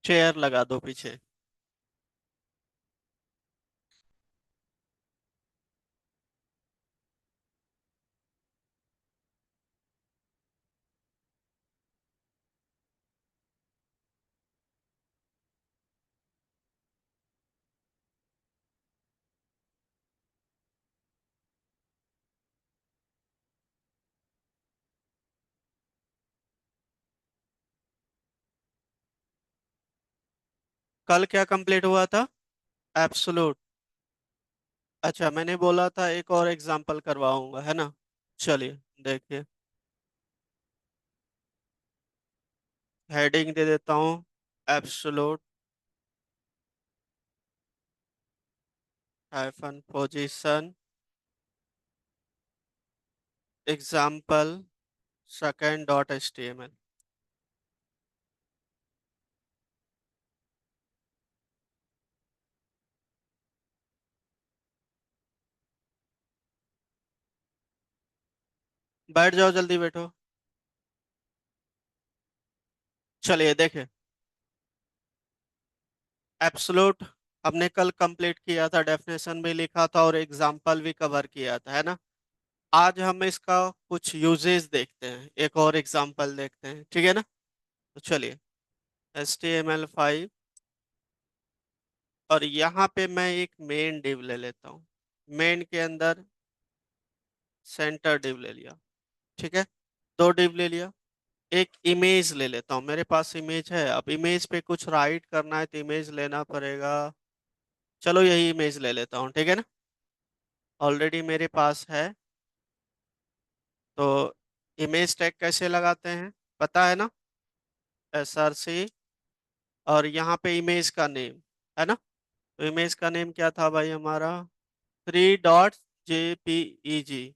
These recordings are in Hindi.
चेयर लगा दो पीछे। कल क्या कंप्लीट हुआ था? एब्सोलूट। अच्छा, मैंने बोला था एक और एग्जांपल करवाऊंगा, है ना? चलिए देखिए। हेडिंग दे देता हूँ, absolute hyphen position example second dot H T M L. बैठ जाओ, जल्दी बैठो। चलिए देखें। एब्सोलूट हमने कल कंप्लीट किया था, डेफिनेशन भी लिखा था और एग्जाम्पल भी कवर किया था, है ना? आज हम इसका कुछ यूजेस देखते हैं, एक और एग्जाम्पल देखते हैं, ठीक है ना? तो चलिए, HTML5, और यहाँ पे मैं एक मेन डिव ले लेता हूँ। मेन के अंदर सेंटर डिव ले लिया, ठीक है। दो डिव ले लिया। एक इमेज ले लेता हूँ, मेरे पास इमेज है। अब इमेज पे कुछ राइट करना है तो इमेज लेना पड़ेगा। चलो यही इमेज ले लेता हूँ, ठीक है ना? ऑलरेडी मेरे पास है। तो इमेज टैग कैसे लगाते हैं, पता है ना? SRC, और यहाँ पे इमेज का नेम, है ना? तो इमेज का नेम क्या था भाई हमारा? 3.jpeg।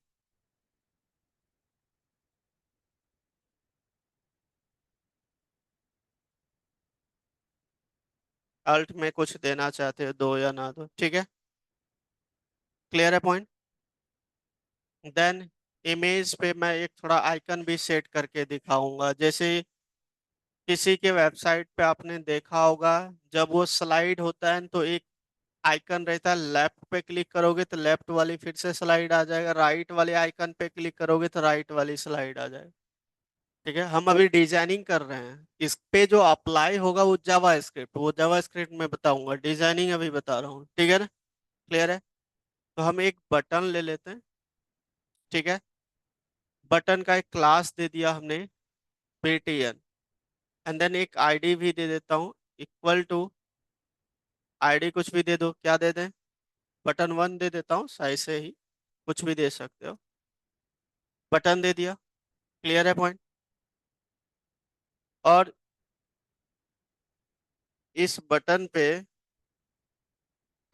अल्ट में कुछ देना चाहते हो, दो या ना दो, ठीक है। क्लियर है पॉइंट? देन इमेज पे मैं एक थोड़ा आइकन भी सेट करके दिखाऊंगा। जैसे किसी के वेबसाइट पे आपने देखा होगा, जब वो स्लाइड होता है तो एक आइकन रहता है, लेफ्ट पे क्लिक करोगे तो लेफ्ट वाली फिर से स्लाइड आ जाएगा, राइट वाले आइकन पे क्लिक करोगे तो राइट वाली स्लाइड आ जाएगा। ठीक है, हम अभी डिजाइनिंग कर रहे हैं। इस पे जो अप्लाई होगा वो जावा स्क्रिप्ट, वो जावा स्क्रिप्ट में बताऊंगा, डिजाइनिंग अभी बता रहा हूँ, ठीक है ना? क्लियर है? तो हम एक बटन ले लेते हैं, ठीक है। बटन का एक क्लास दे दिया हमने, btn, एंड देन एक आईडी भी दे देता हूँ, इक्वल टू आईडी कुछ भी दे दो, क्या दे दें? बटन 1 दे देता हूँ, साइज से ही कुछ भी दे सकते हो। बटन दे दिया। क्लियर है पॉइंट? और इस बटन पे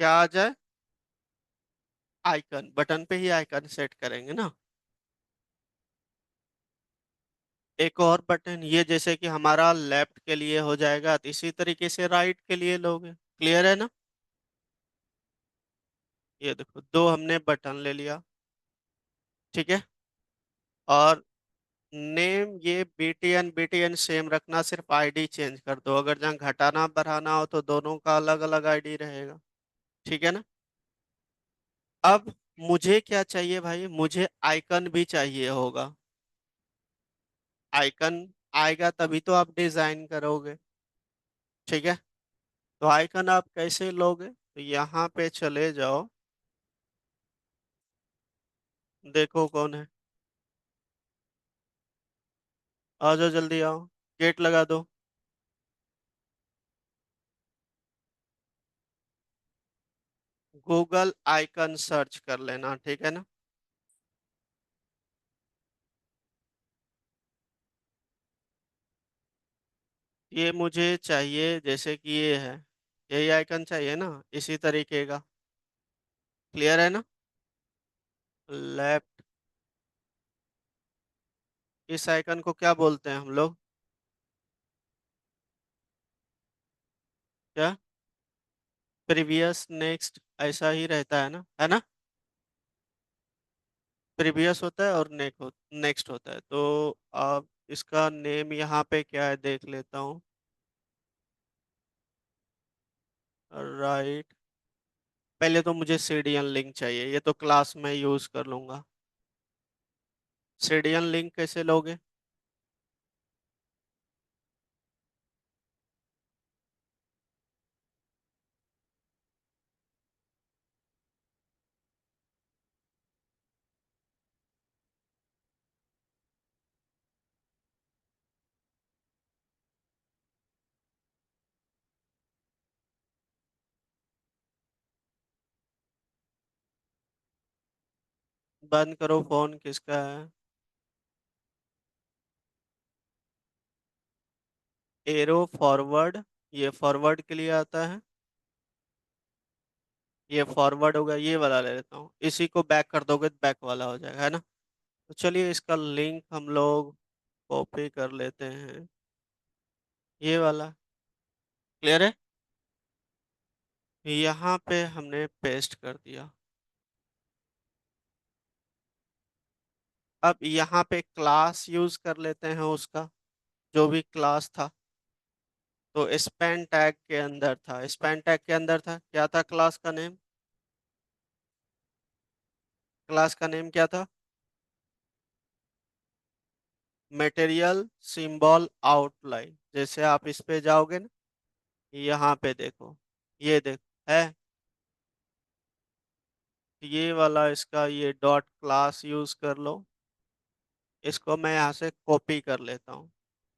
क्या आ जाए? आइकन, बटन पे ही आइकन सेट करेंगे ना। एक और बटन ये, जैसे कि हमारा लेफ्ट के लिए हो जाएगा, तो इसी तरीके से राइट के लिए लोगे। क्लियर है ना? ये देखो, दो हमने बटन ले लिया, ठीक है। और नेम ये बीटीएन बीटीएन सेम रखना, सिर्फ आईडी चेंज कर दो। अगर जहाँ घटाना बढ़ाना हो तो दोनों का अलग अलग आईडी रहेगा, ठीक है ना? अब मुझे क्या चाहिए भाई? मुझे आइकन भी चाहिए होगा। आइकन आएगा तभी तो आप डिजाइन करोगे, ठीक है। तो आइकन आप कैसे लोगे? तो यहाँ पे चले जाओ, देखो कौन है। आ जाओ, जल्दी आओ, गेट लगा दो। गूगल आइकन सर्च कर लेना, ठीक है ना? ये मुझे चाहिए, जैसे कि ये है, यही आइकन चाहिए ना, इसी तरीके का। क्लियर है ना? लेफ्ट। इस आइकन को क्या बोलते हैं हम लोग? क्या? प्रीवियस, नेक्स्ट, ऐसा ही रहता है ना, है ना? प्रीवियस होता है और नेक्स्ट होता है। तो अब इसका नेम यहाँ पे क्या है देख लेता हूँ। राइट। पहले तो मुझे सीडियन लिंक चाहिए, ये तो क्लास में यूज कर लूंगा। सीडियन लिंक कैसे लोगे? बंद करो फोन, किसका है? एरो फॉरवर्ड, ये फॉरवर्ड के लिए आता है। ये फॉरवर्ड होगा, ये वाला ले लेता हूँ। इसी को बैक कर दोगे तो बैक वाला हो जाएगा, है ना? तो चलिए इसका लिंक हम लोग कॉपी कर लेते हैं, ये वाला। क्लियर है? यहाँ पे हमने पेस्ट कर दिया। अब यहाँ पे क्लास यूज कर लेते हैं उसका, जो भी क्लास था। तो स्पैन टैग के अंदर था, स्पैन टैग के अंदर था, क्या था क्लास का नेम? क्लास का नेम क्या था? Material symbol outline. जैसे आप इस पे जाओगे ना, यहाँ पे देखो, ये देखो है, ये वाला इसका ये डॉट क्लास यूज कर लो। इसको मैं यहाँ से कॉपी कर लेता हूँ।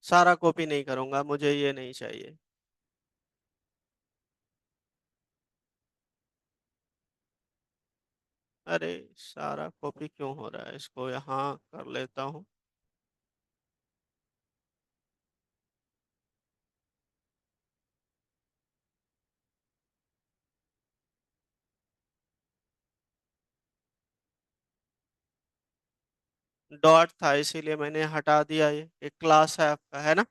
सारा कॉपी नहीं करूंगा, मुझे ये नहीं चाहिए। अरे, सारा कॉपी क्यों हो रहा है? इसको यहाँ कर लेता हूँ। डॉट था इसीलिए मैंने हटा दिया, ये एक क्लास है आपका, है ना?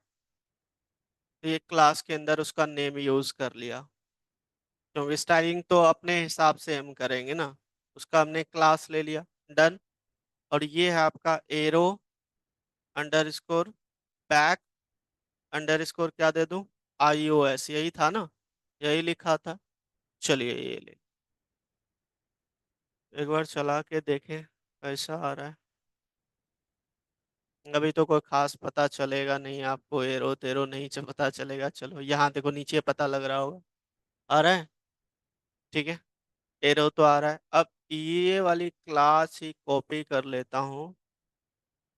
तो ये क्लास के अंदर उसका नेम यूज कर लिया, क्योंकि स्टाइलिंग तो अपने हिसाब से हम करेंगे ना। उसका हमने क्लास ले लिया। डन। और ये है आपका arrow under score back under score, क्या दे दूं? iOS, यही था ना? यही लिखा था। चलिए ये ले, एक बार चला के देखें कैसा आ रहा है। अभी तो कोई खास पता चलेगा नहीं आपको, एरो तेरो नहीं पता चलेगा। चलो यहाँ देखो, नीचे पता लग रहा होगा। आ रहा है? ठीक है। एरो तो आ रहा है। अब ये वाली क्लास ही कॉपी कर लेता हूँ,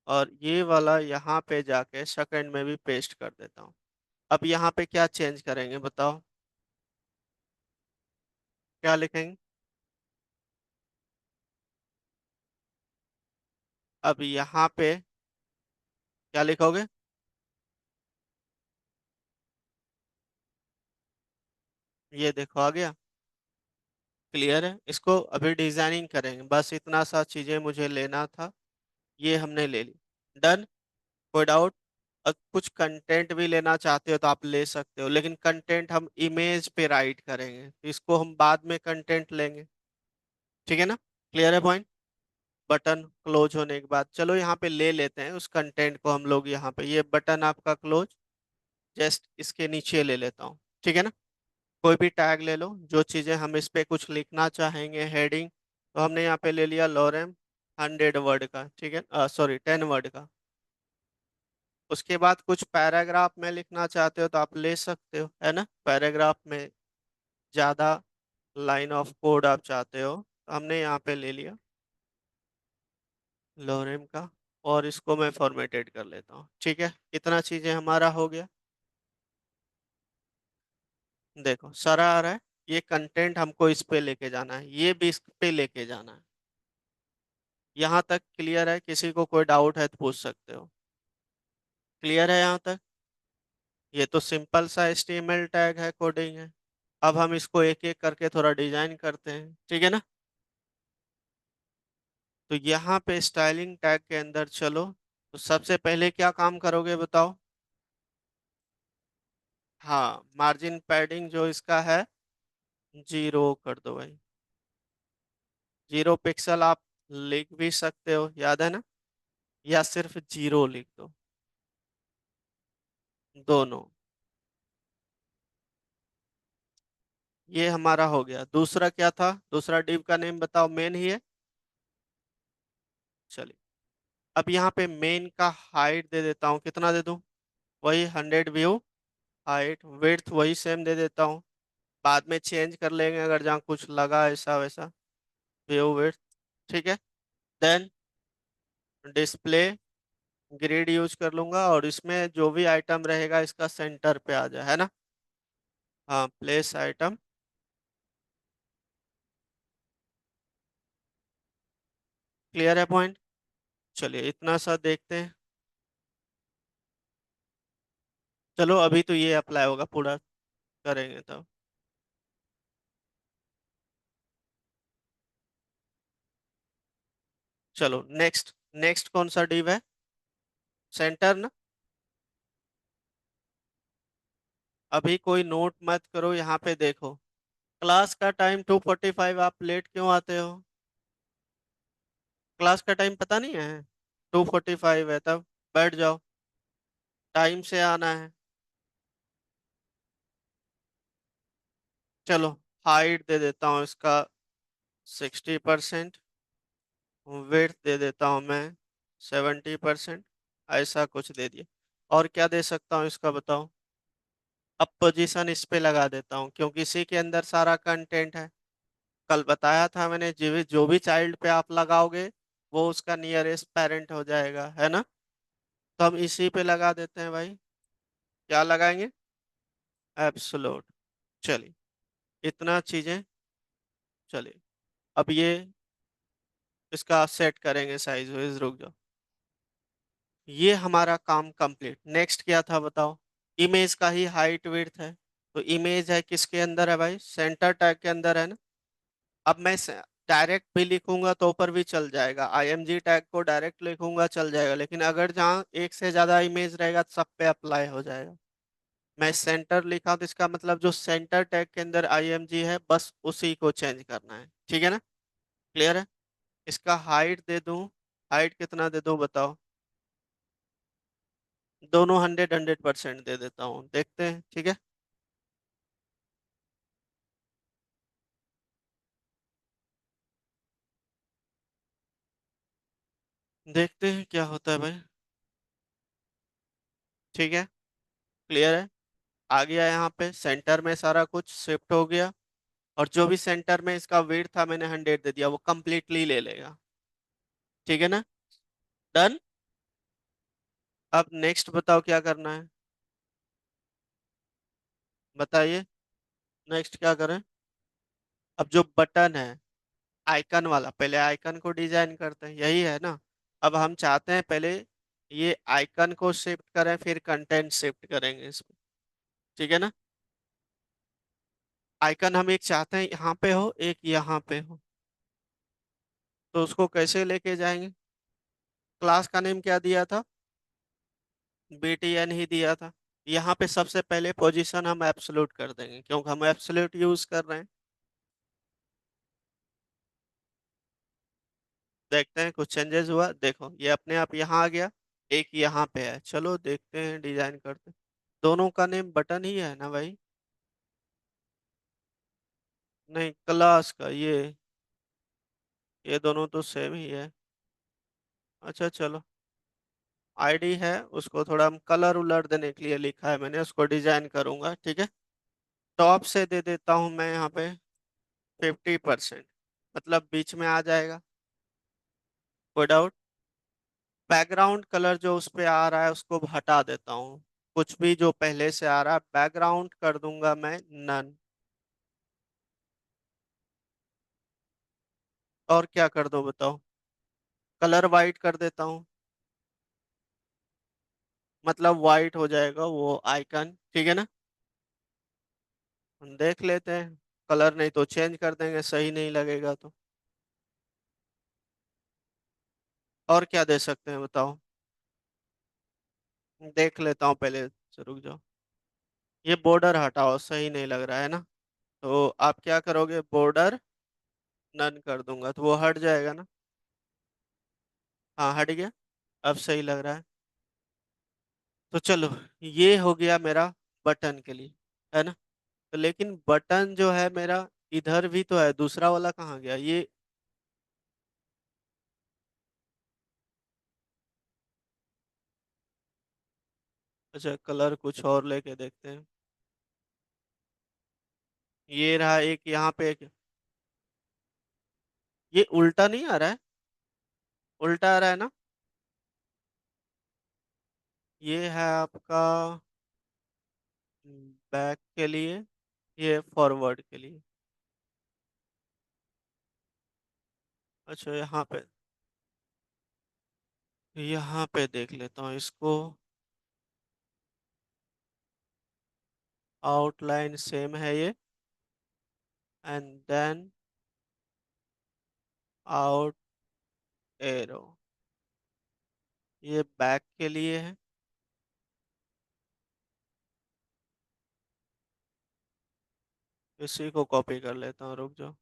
और ये वाला यहाँ पे जाके सेकंड में भी पेस्ट कर देता हूँ। अब यहाँ पे क्या चेंज करेंगे बताओ? क्या लिखेंगे? अब यहाँ पे क्या लिखोगे? ये देखो आ गया। क्लियर है? इसको अभी डिजाइनिंग करेंगे, बस इतना सा चीजें मुझे लेना था, ये हमने ले ली। डन। कोई डाउट? कुछ कंटेंट भी लेना चाहते हो तो आप ले सकते हो, लेकिन कंटेंट हम इमेज पे राइट करेंगे, इसको हम बाद में कंटेंट लेंगे। ठीक है ना? क्लियर है पॉइंट? बटन क्लोज होने के बाद चलो यहाँ पे ले लेते हैं उस कंटेंट को हम लोग। यहाँ पे ये बटन आपका क्लोज, जस्ट इसके नीचे ले लेता हूँ। ठीक है ना? कोई भी टैग ले लो, जो चीज़ें हम इस पे कुछ लिखना चाहेंगे, हेडिंग, तो हमने यहाँ पे ले लिया लोरेम 100 वर्ड का, ठीक है, सॉरी 10 वर्ड का। उसके बाद कुछ पैराग्राफ में लिखना चाहते हो तो आप ले सकते हो, है ना? पैराग्राफ में ज़्यादा लाइन ऑफ कोड आप चाहते हो तो हमने यहाँ पे ले लिया लोरेम का, और इसको मैं फॉर्मेटेड कर लेता हूँ। ठीक है, इतना चीज़ें हमारा हो गया। देखो सारा आ रहा है। ये कंटेंट हमको इस पे लेके जाना है, ये भी इस पे लेके जाना है। यहाँ तक क्लियर है? किसी को कोई डाउट है तो पूछ सकते हो। क्लियर है यहाँ तक? ये तो सिंपल सा HTML टैग है, कोडिंग है। अब हम इसको एक एक करके थोड़ा डिजाइन करते हैं, ठीक है ना? तो यहाँ पे स्टाइलिंग टैग के अंदर चलो, तो सबसे पहले क्या काम करोगे बताओ? हाँ, मार्जिन पैडिंग जो इसका है 0 कर दो भाई। 0 पिक्सल आप लिख भी सकते हो, याद है ना? या सिर्फ 0 लिख दो, दोनों। ये हमारा हो गया। दूसरा क्या था? दूसरा डिव का नेम बताओ। मेन ही है। चलिए, अब यहाँ पे मेन का हाइट दे देता हूँ। कितना दे दूँ? वही 100 व्यू हाइट। विड्थ वही सेम दे देता हूँ। बाद में चेंज कर लेंगे अगर जहाँ कुछ लगा ऐसा वैसा। View width. ठीक है। देन डिस्प्ले ग्रिड यूज कर लूंगा, और इसमें जो भी आइटम रहेगा इसका सेंटर पे आ जाए, है ना? हाँ, प्लेस आइटम। क्लियर है पॉइंट? चलिए, इतना सा देखते हैं। चलो, अभी तो ये अप्लाई होगा, पूरा करेंगे तब। चलो, नेक्स्ट। नेक्स्ट कौन सा डिव है? सेंटर ना। अभी कोई नोट मत करो, यहाँ पे देखो। क्लास का टाइम 2:45, आप लेट क्यों आते हो? क्लास का टाइम पता नहीं है? 2:45 है, तब बैठ जाओ। टाइम से आना है। चलो, हाइट दे देता हूँ इसका 60%। वेट दे देता हूँ मैं 70%। ऐसा कुछ दे दिया। और क्या दे सकता हूँ इसका बताओ? अब पोजीशन इस पे लगा देता हूँ, क्योंकि इसी के अंदर सारा कंटेंट है। कल बताया था मैंने, जो भी चाइल्ड पे आप लगाओगे वो उसका नियरेस्ट पेरेंट हो जाएगा, है ना? तो हम इसी पे लगा देते हैं भाई। क्या लगाएंगे? एब्सोल्यूट। चलिए, इतना चीजें। चलिए, अब ये इसका सेट करेंगे साइज वाइज। रुक जाओ। ये हमारा काम कंप्लीट। नेक्स्ट क्या था बताओ? इमेज का ही हाइट विड्थ है। तो इमेज है किसके अंदर है भाई? सेंटर टैग के अंदर है ना? अब मैं डायरेक्ट भी लिखूंगा तो ऊपर भी चल जाएगा, आईएमजी टैग को डायरेक्ट लिखूंगा चल जाएगा, लेकिन अगर जहाँ एक से ज्यादा इमेज रहेगा तो सब पे अप्लाई हो जाएगा। मैं सेंटर लिखा तो इसका मतलब जो सेंटर टैग के अंदर आईएमजी है बस उसी को चेंज करना है। ठीक है ना? क्लियर है? इसका हाइट दे दूं। हाइट कितना दे दूं बताओ? दोनों 100% दे देता हूँ, देखते हैं। ठीक है। देखते हैं क्या होता है भाई। ठीक है। क्लियर है? आ गया यहाँ पे सेंटर में, सारा कुछ शिफ्ट हो गया। और जो भी सेंटर में इसका वेट था मैंने 100 दे दिया, वो कंप्लीटली ले लेगा। ठीक है ना? डन। अब नेक्स्ट बताओ क्या करना है? बताइए। नेक्स्ट क्या करें? अब जो बटन है आइकन वाला, पहले आइकन को डिजाइन करते हैं, यही है ना? अब हम चाहते हैं पहले ये आइकन को शिफ्ट करें, फिर कंटेंट शिफ्ट करेंगे इसमें। ठीक है ना? आइकन हम एक चाहते हैं यहाँ पे हो, एक यहाँ पे हो। तो उसको कैसे लेके जाएंगे? क्लास का नेम क्या दिया था? BTN ही दिया था। यहाँ पे सबसे पहले पोजीशन हम एब्सोल्यूट कर देंगे, क्योंकि हम एब्सोल्यूट यूज कर रहे हैं। देखते हैं कुछ चेंजेस हुआ। देखो, ये अपने आप यहाँ आ गया। एक यहाँ पे है। चलो देखते हैं, डिजाइन करते हैं। दोनों का नेम बटन ही है ना भाई? नहीं, क्लास का ये दोनों तो सेम ही है। अच्छा चलो। आईडी है, उसको थोड़ा हम कलर उलर देने के लिए लिखा है मैंने, उसको डिजाइन करूंगा। ठीक है। टॉप से दे देता हूँ मैं यहाँ पे 50%, मतलब बीच में आ जाएगा। कोई डाउट? बैकग्राउंड कलर जो उस पे आ रहा है उसको हटा देता हूँ। कुछ भी जो पहले से आ रहा है बैकग्राउंड कर दूंगा मैं नन। और क्या कर दो बताओ? कलर वाइट कर देता हूँ, मतलब वाइट हो जाएगा वो आइकन। ठीक है ना? हम देख लेते हैं। कलर नहीं तो चेंज कर देंगे, सही नहीं लगेगा तो। और क्या दे सकते हैं बताओ? देख लेता हूँ पहले से, रुक जाओ। ये बॉर्डर हटाओ, सही नहीं लग रहा है ना? तो आप क्या करोगे? बॉर्डर नन कर दूंगा तो वो हट जाएगा ना? हाँ, हट गया। अब सही लग रहा है। तो चलो, ये हो गया मेरा बटन के लिए, है ना? तो लेकिन बटन जो है मेरा इधर भी तो है, दूसरा वाला कहाँ गया ये? अच्छा, कलर कुछ और लेके देखते हैं। ये रहा एक यहाँ पे एक। ये उल्टा नहीं आ रहा है? उल्टा आ रहा है ना? ये है आपका बैक के लिए, ये फॉरवर्ड के लिए। अच्छा, यहाँ पे देख लेता हूँ इसको। आउटलाइन सेम है ये, एंड देन आउट एरो, ये बैक के लिए है। इसी को कॉपी कर लेता हूँ, रुक जाओ।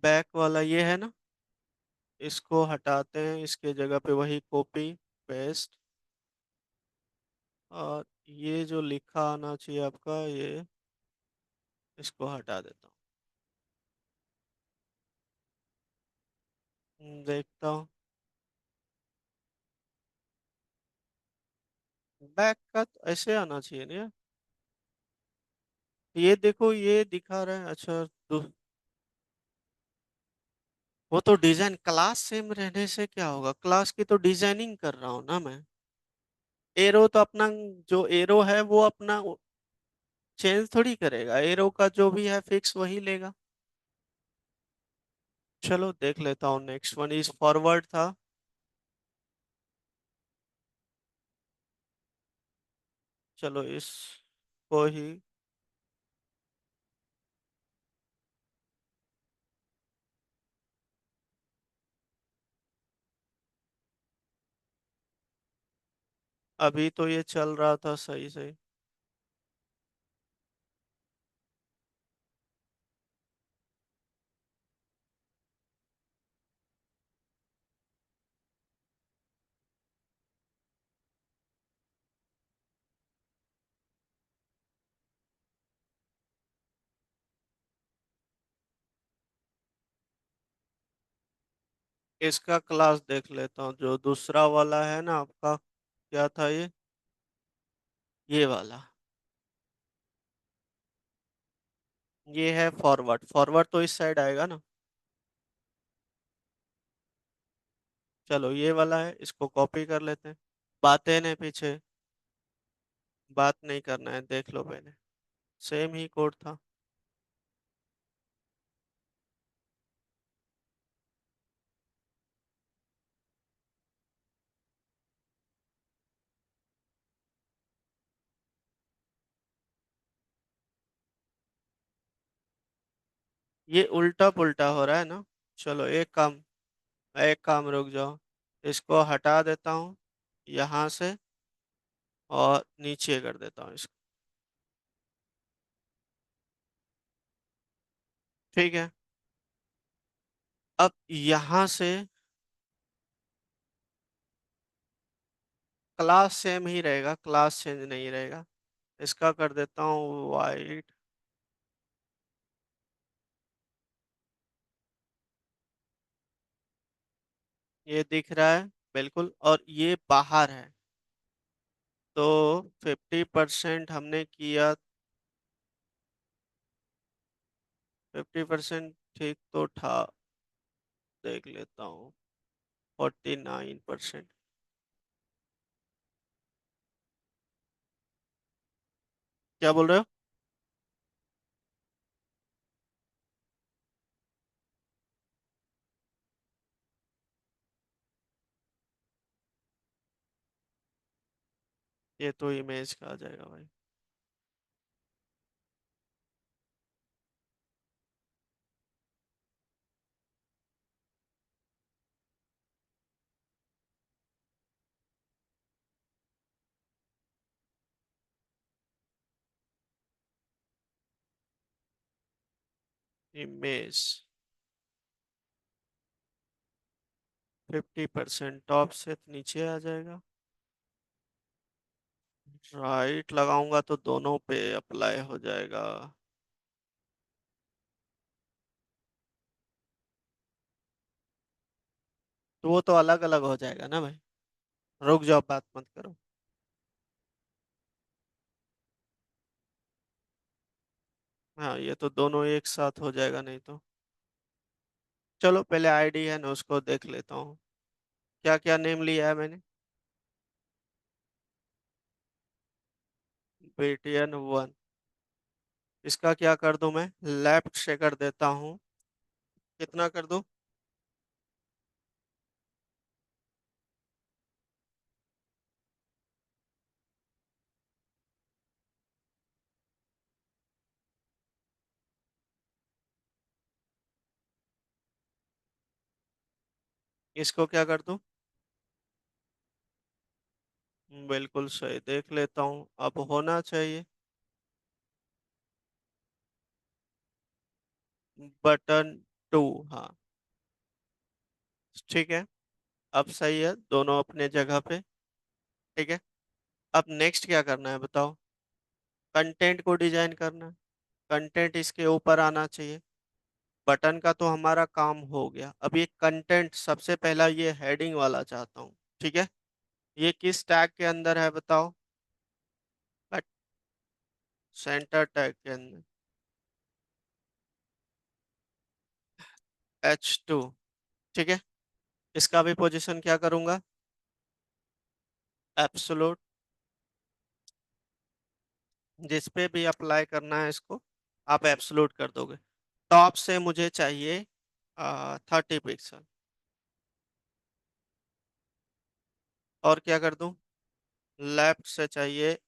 बैक वाला ये है ना, इसको हटाते हैं, इसके जगह पे वही कॉपी पेस्ट। और ये जो लिखा आना चाहिए आपका ये, इसको हटा देता हूँ। देखता हूँ। बैक का तो ऐसे आना चाहिए ना यार। ये देखो ये दिखा रहा है, अच्छा। वो तो डिजाइन क्लास सेम रहने से क्या होगा, क्लास की तो डिजाइनिंग कर रहा हूँ ना मैं। एरो तो अपना, जो एरो है वो अपना चेंज थोड़ी करेगा, एरो का जो भी है फिक्स वही लेगा। चलो देख लेता हूँ, नेक्स्ट वन इज फॉरवर्ड था। चलो इसको ही। अभी तो ये चल रहा था सही सही। इसका क्लास देख लेता हूँ, जो दूसरा वाला है ना आपका, क्या था ये वाला। ये है फॉरवर्ड, फॉरवर्ड तो इस साइड आएगा ना। चलो ये वाला है, इसको कॉपी कर लेते हैं। बातें ने पीछे, बात नहीं करना है, देख लो पहले। सेम ही कोड था। ये उल्टा पुल्टा हो रहा है ना। चलो एक काम रुक जाओ, इसको हटा देता हूँ यहाँ से, और नीचे कर देता हूँ इसको। ठीक है। अब यहाँ से क्लास सेम ही रहेगा, क्लास चेंज नहीं रहेगा। इसका कर देता हूँ वाइट। ये दिख रहा है बिल्कुल, और ये बाहर है। तो 50% हमने किया, 50% ठीक तो था। देख लेता हूँ, 49%। क्या बोल रहे हो? ये तो इमेज का आ जाएगा भाई। इमेज 50% टॉप से नीचे आ जाएगा। राइट लगाऊंगा तो दोनों पे अप्लाई हो जाएगा। तो वो तो अलग अलग हो जाएगा ना भाई। रुक जाओ, बात मत करो। हाँ, ये तो दोनों एक साथ हो जाएगा नहीं तो। चलो पहले आईडी है ना, उसको देख लेता हूँ। क्या क्या नेम लिया है मैंने? BTN 1। इसका क्या कर दूं मैं? लेफ्ट से कर देता हूँ। कितना कर दूं? इसको क्या कर दूं? बिल्कुल सही, देख लेता हूँ अब होना चाहिए। बटन 2। हाँ, ठीक है। अब सही है, दोनों अपने जगह पे। ठीक है। अब नेक्स्ट क्या करना है बताओ? कंटेंट को डिजाइन करना है। कंटेंट इसके ऊपर आना चाहिए। बटन का तो हमारा काम हो गया, अब ये कंटेंट सबसे पहला ये हेडिंग वाला चाहता हूँ। ठीक है। ये किस टैग के अंदर है बताओ? सेंटर टैग के अंदर। H2। ठीक है। इसका भी पोजीशन क्या करूंगा? एब्सोल्यूट। जिस पे भी अप्लाई करना है इसको, आप एब्सोल्यूट कर दोगे। टॉप से मुझे चाहिए 30 पिक्सल। और क्या कर दूं? लेफ्ट से चाहिए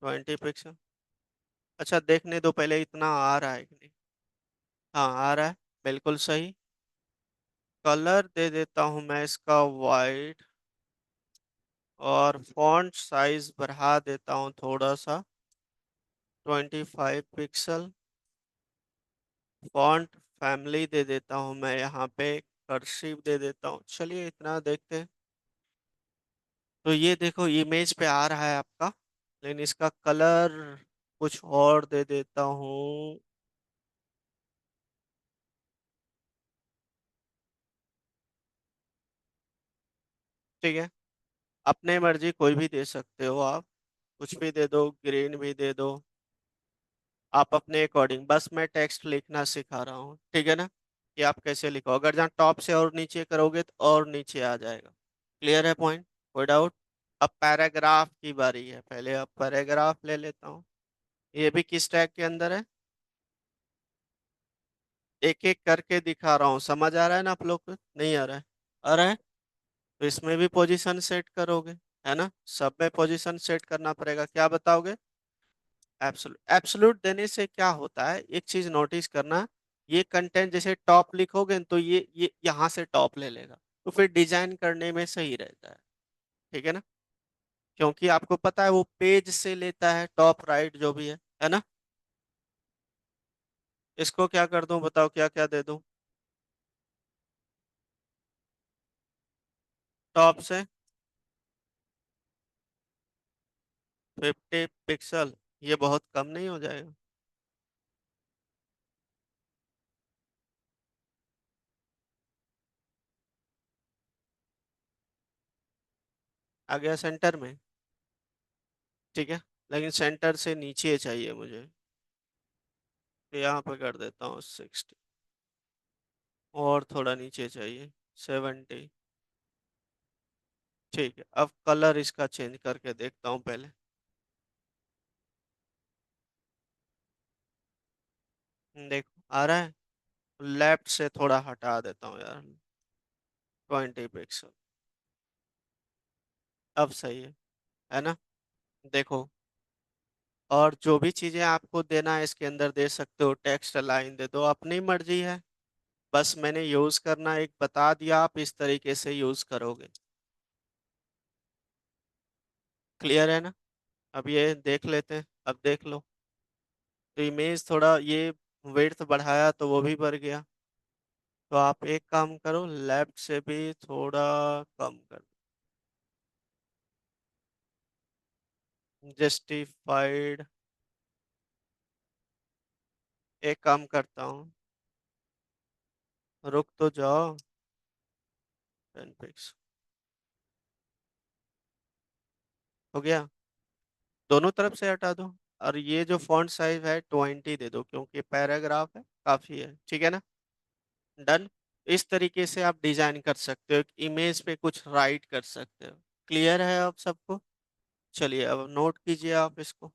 20 पिक्सल। अच्छा, देखने दो पहले इतना आ रहा है कि नहीं। हाँ, आ रहा है। बिल्कुल सही। कलर दे देता हूँ मैं इसका वाइट। और फॉन्ट साइज बढ़ा देता हूँ थोड़ा सा, 25 पिक्सल। फॉन्ट फैमिली दे देता हूँ मैं यहाँ पे, कर्सिव दे देता हूँ। चलिए इतना देखते हैं। तो ये देखो इमेज पे आ रहा है आपका, लेकिन इसका कलर कुछ और दे देता हूँ। ठीक है। अपने मर्जी कोई भी दे सकते हो आप। कुछ भी दे दो, ग्रीन भी दे दो। आप अपने अकॉर्डिंग, बस मैं टेक्स्ट लिखना सिखा रहा हूँ, ठीक है ना? कि आप कैसे लिखो, अगर जहाँ टॉप से और नीचे करोगे तो और नीचे आ जाएगा। क्लियर है पॉइंट? कोई डाउट? अब पैराग्राफ की बारी है, पहले अब पैराग्राफ ले लेता हूँ। ये भी किस टैग के अंदर है? एक एक करके दिखा रहा हूँ, समझ आ रहा है ना आप लोग को? नहीं आ रहा है? आ रहा है। तो इसमें भी पोजीशन सेट करोगे, है ना? सब में पोजीशन सेट करना पड़ेगा, क्या बताओगे? एब्सोल्यूट। एब्सोल्यूट देने से क्या होता है, एक चीज नोटिस करना। ये कंटेंट जैसे टॉप लिखोगे न, तो ये यहाँ से टॉप ले लेगा। तो फिर डिजाइन करने में सही रहता है। ठीक है ना? क्योंकि आपको पता है वो पेज से लेता है, टॉप राइट जो भी है ना? इसको क्या कर दूं बताओ, क्या क्या दे दूं? टॉप से 50 पिक्सल। ये बहुत कम नहीं हो जाएगा? आ गया सेंटर में। ठीक है। लेकिन सेंटर से नीचे चाहिए मुझे। तो यहाँ पे कर देता हूँ 60। और थोड़ा नीचे चाहिए, 70। ठीक है, अब कलर इसका चेंज करके देखता हूँ पहले। देखो आ रहा है। लेफ्ट से थोड़ा हटा देता हूँ यार, 20 पिक्सल। अब सही है ना? देखो, और जो भी चीजें आपको देना है इसके अंदर दे सकते हो, टेक्स्ट लाइन दे दो, अपनी मर्जी है। बस मैंने यूज करना एक बता दिया, आप इस तरीके से यूज करोगे। क्लियर है ना? अब ये देख लेते हैं, अब देख लो। तो इमेज थोड़ा ये विड्थ बढ़ाया तो वो भी बढ़ गया। तो आप एक काम करो, लेफ्ट से भी थोड़ा कम कर दो। जस्टिफाइड। एक काम करता हूँ, रुक तो जाओ। पेन फिक्स हो गया। दोनों तरफ से हटा दो। और ये जो फॉन्ट साइज है 20 दे दो, क्योंकि पैराग्राफ है, काफी है, ठीक है ना। डन। इस तरीके से आप डिजाइन कर सकते हो, इमेज पे कुछ राइट कर सकते हो। क्लियर है अब सबको? चलिए अब नोट कीजिए आप इसको।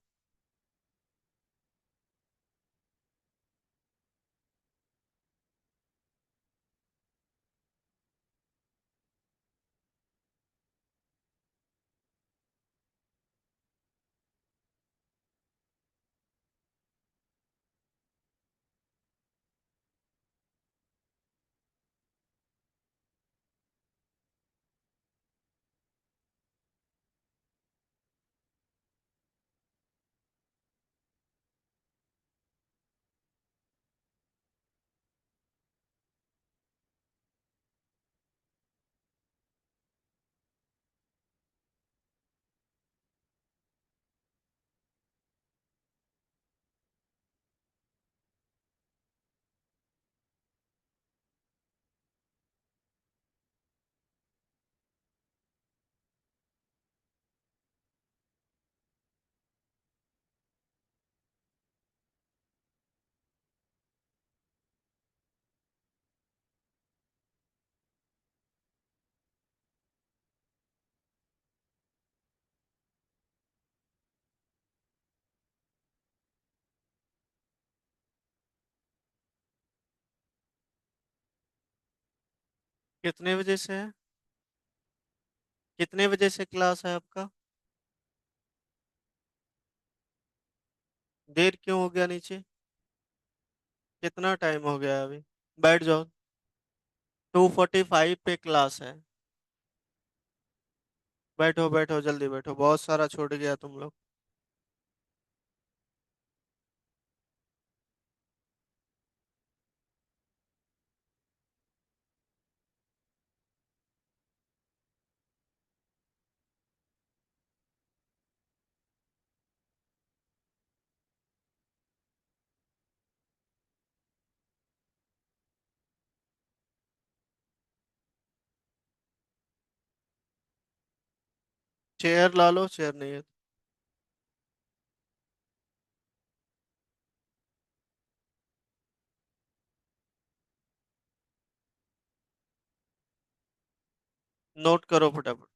कितने बजे से है? कितने बजे से क्लास है आपका? देर क्यों हो गया नीचे? कितना टाइम हो गया है अभी? बैठ जाओ। 2:45 पे क्लास है। बैठो बैठो, जल्दी बैठो, बहुत सारा छूट गया तुम लोग। चेयर ला लो, चेयर नहीं है तो। नोट करो फटाफट।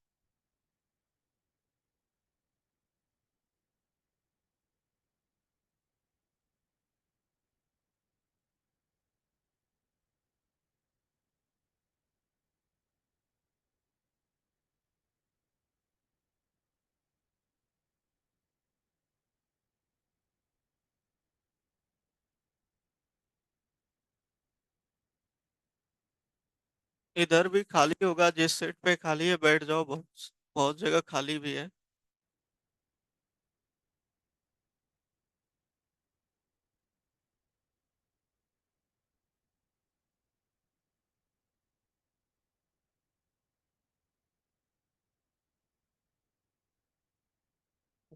इधर भी खाली होगा, जिस सीट पे खाली है बैठ जाओ, बहुत बहुत जगह खाली भी है।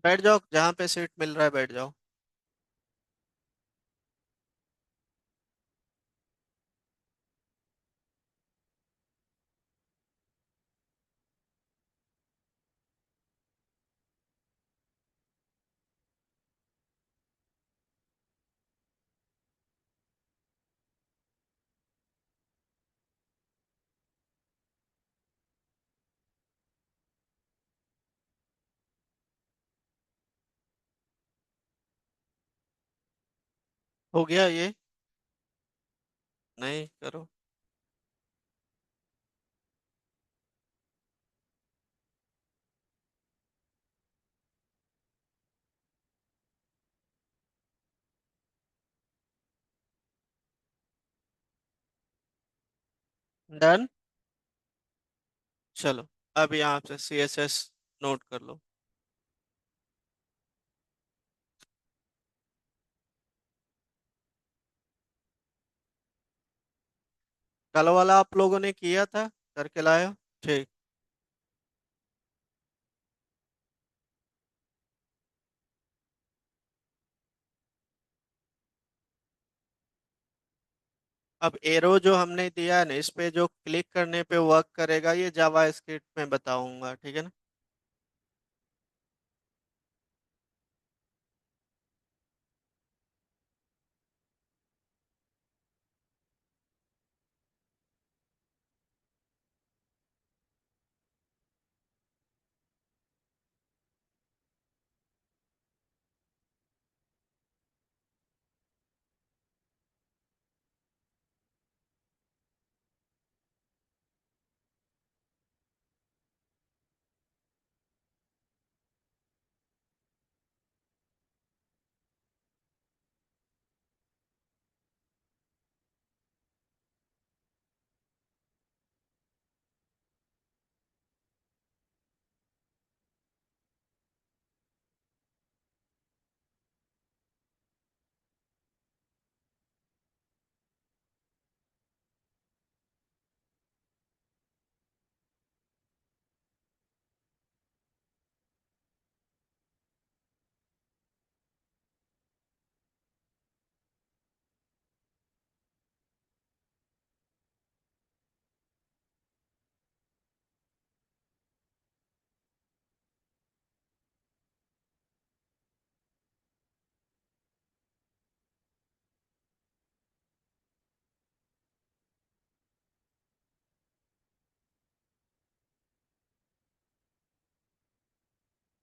बैठ जाओ, जहाँ पे सीट मिल रहा है बैठ जाओ। हो गया ये? नहीं करो। डन। चलो अब यहाँ से CSS नोट कर लो। कल वाला आप लोगों ने किया था, करके लाए हो? ठीक। अब एरो जो हमने दिया है ना, इस पे जो क्लिक करने पे वर्क करेगा, ये जावा स्क्रिप्ट में बताऊंगा, ठीक है ना।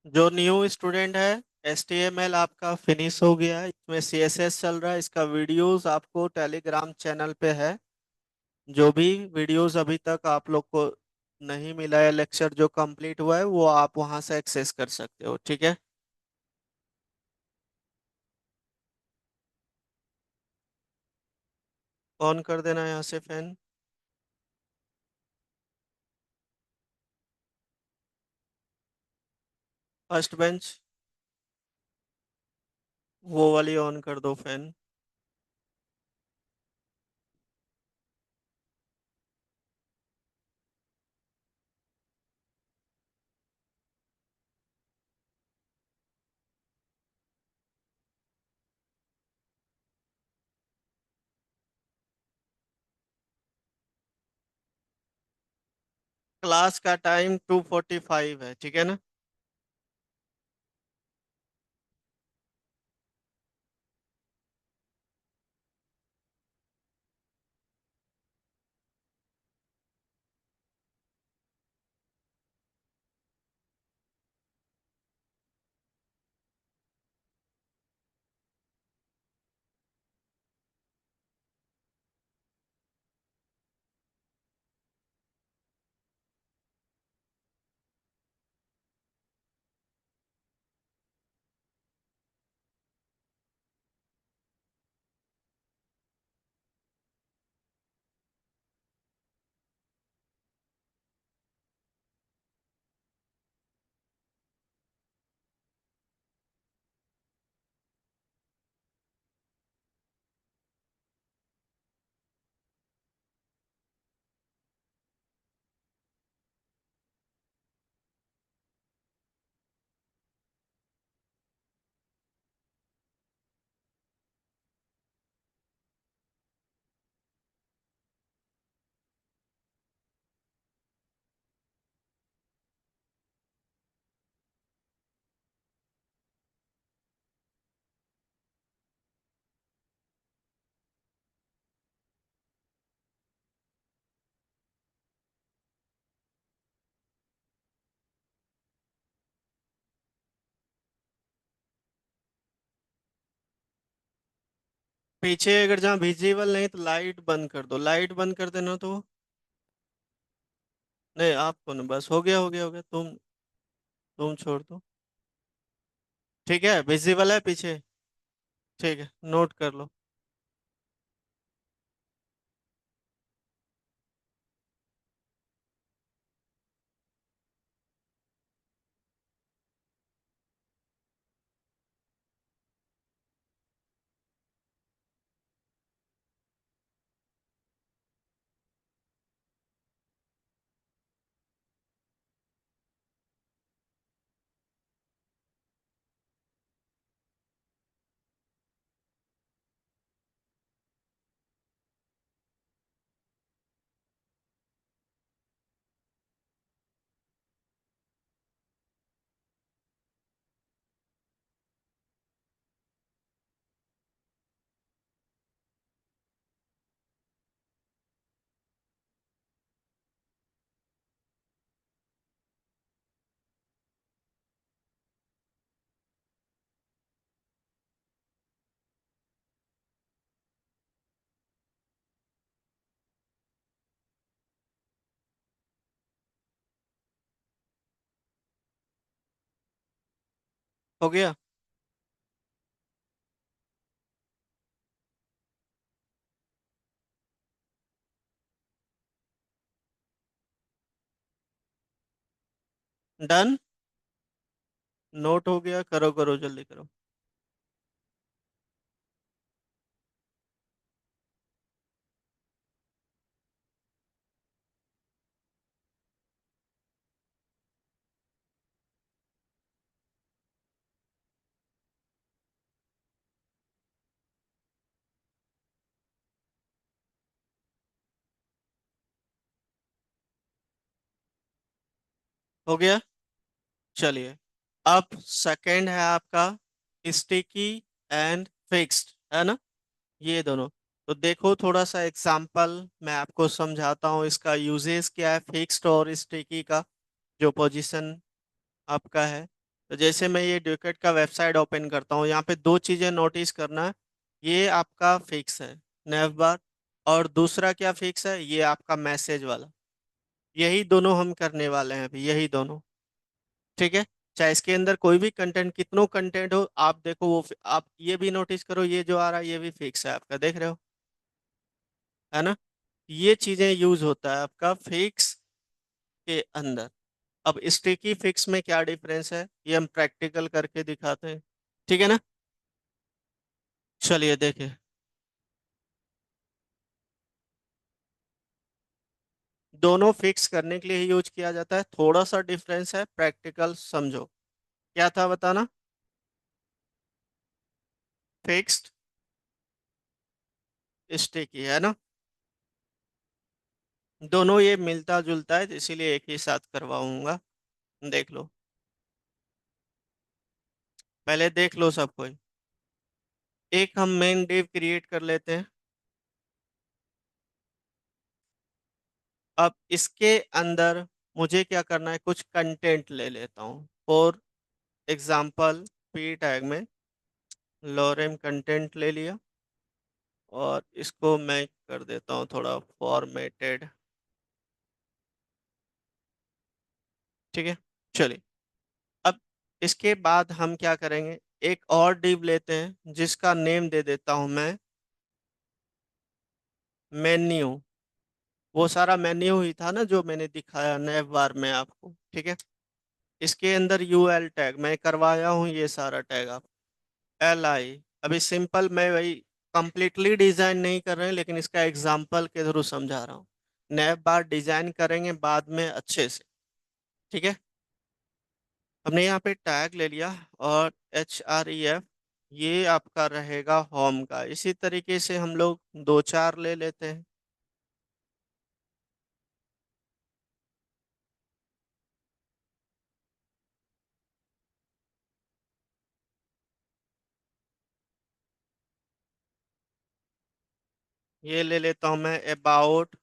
जो न्यू स्टूडेंट है, HTML आपका फिनिश हो गया है, इसमें CSS चल रहा है, इसका वीडियोस आपको टेलीग्राम चैनल पे है। जो भी वीडियोस अभी तक आप लोग को नहीं मिला है, लेक्चर जो कंप्लीट हुआ है, वो आप वहां से एक्सेस कर सकते हो, ठीक है। ऑन कर देना यहाँ से फैन। फर्स्ट बेंच, वो वाली ऑन कर दो फैन। क्लास का टाइम 2:45 है, ठीक है ना। पीछे अगर जहाँ विजिबल नहीं, तो लाइट बंद कर दो, लाइट बंद कर देना तो। नहीं, आपको ना, बस हो गया हो गया हो गया, तुम छोड़ दो। ठीक है, विजिबल है पीछे। ठीक है, नोट कर लो। हो गया? डन। नोट हो गया, करो करो जल्दी करो। हो गया। चलिए, अब सेकंड है आपका स्टिकी एंड फिक्स्ड, है ना? ये दोनों। तो देखो थोड़ा सा एग्जांपल मैं आपको समझाता हूँ, इसका यूजेस क्या है फिक्स्ड और स्टिकी का, जो पोजीशन आपका है। तो जैसे मैं ये डुकेट का वेबसाइट ओपन करता हूँ, यहाँ पे दो चीजें नोटिस करना है। ये आपका फिक्स है, नेव बार। और दूसरा क्या फिक्स है, ये आपका मैसेज वाला। यही दोनों हम करने वाले हैं अभी, यही दोनों। ठीक है। चाहे इसके अंदर कोई भी कंटेंट, कितनों कंटेंट हो, आप देखो वो आप ये भी नोटिस करो, ये जो आ रहा है ये भी फिक्स है आपका, देख रहे हो? है ना? ये चीजें यूज होता है आपका फिक्स के अंदर। अब स्टिकी फिक्स में क्या डिफरेंस है, ये हम प्रैक्टिकल करके दिखाते हैं। ठीक है ना? चलिए देखें। दोनों फिक्स करने के लिए ही यूज किया जाता है, थोड़ा सा डिफरेंस है, प्रैक्टिकल समझो। क्या था बताना? फिक्स्ड, स्टिकी, है ना? दोनों ये मिलता जुलता है, इसीलिए एक ही साथ करवाऊंगा। देख लो, पहले देख लो सब कोई। एक हम मेन डिव क्रिएट कर लेते हैं। अब इसके अंदर मुझे क्या करना है, कुछ कंटेंट ले लेता हूँ फॉर एग्जाम्पल। पी टैग में लोरेम कंटेंट ले लिया, और इसको मैं कर देता हूँ थोड़ा फॉर्मेटेड। ठीक है। चलिए, अब इसके बाद हम क्या करेंगे, एक और डिव लेते हैं जिसका नेम दे देता हूँ मैं मेन्यू। वो सारा मेन्यू ही था ना जो मैंने दिखाया नए बार में आपको। ठीक है। इसके अंदर यूएल टैग मैं करवाया हूँ, ये सारा टैग आप एल आई। अभी सिंपल मैं वही कंप्लीटली डिजाइन नहीं कर रहे हैं, लेकिन इसका एग्जांपल के थ्रू समझा रहा हूँ। नए बार डिजाइन करेंगे बाद में अच्छे से। ठीक है। हमने यहाँ पे टैग ले लिया, और HREF ये आपका रहेगा होम का। इसी तरीके से हम लोग दो चार ले लेते हैं। ये ले लेता हूँ मैं अबाउट,